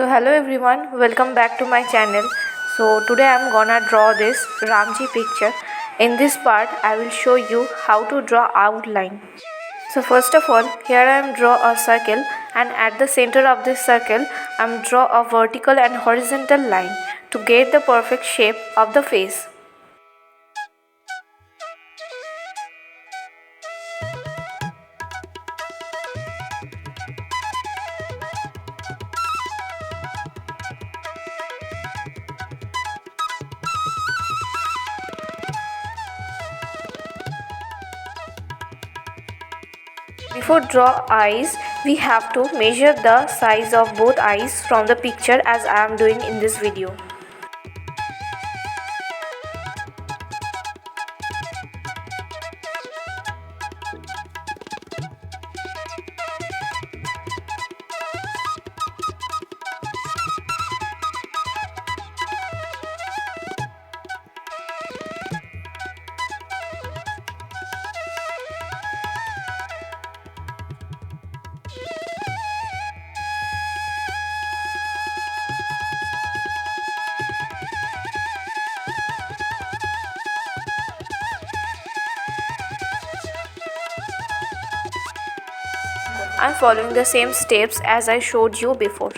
So hello everyone, welcome back to my channel. So today I am gonna draw this Ramji picture. In this part I will show you how to draw outline. So first of all, here I am draw a circle, and at the center of this circle I am draw a vertical and horizontal line to get the perfect shape of the face. Before draw eyes, we have to measure the size of both eyes from the picture as I am doing in this video. I am following the same steps as I showed you before.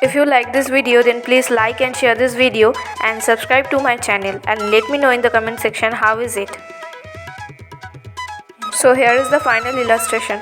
If you like this video, then please like and share this video and subscribe to my channel, and let me know in the comment section how is it. So here is the final illustration.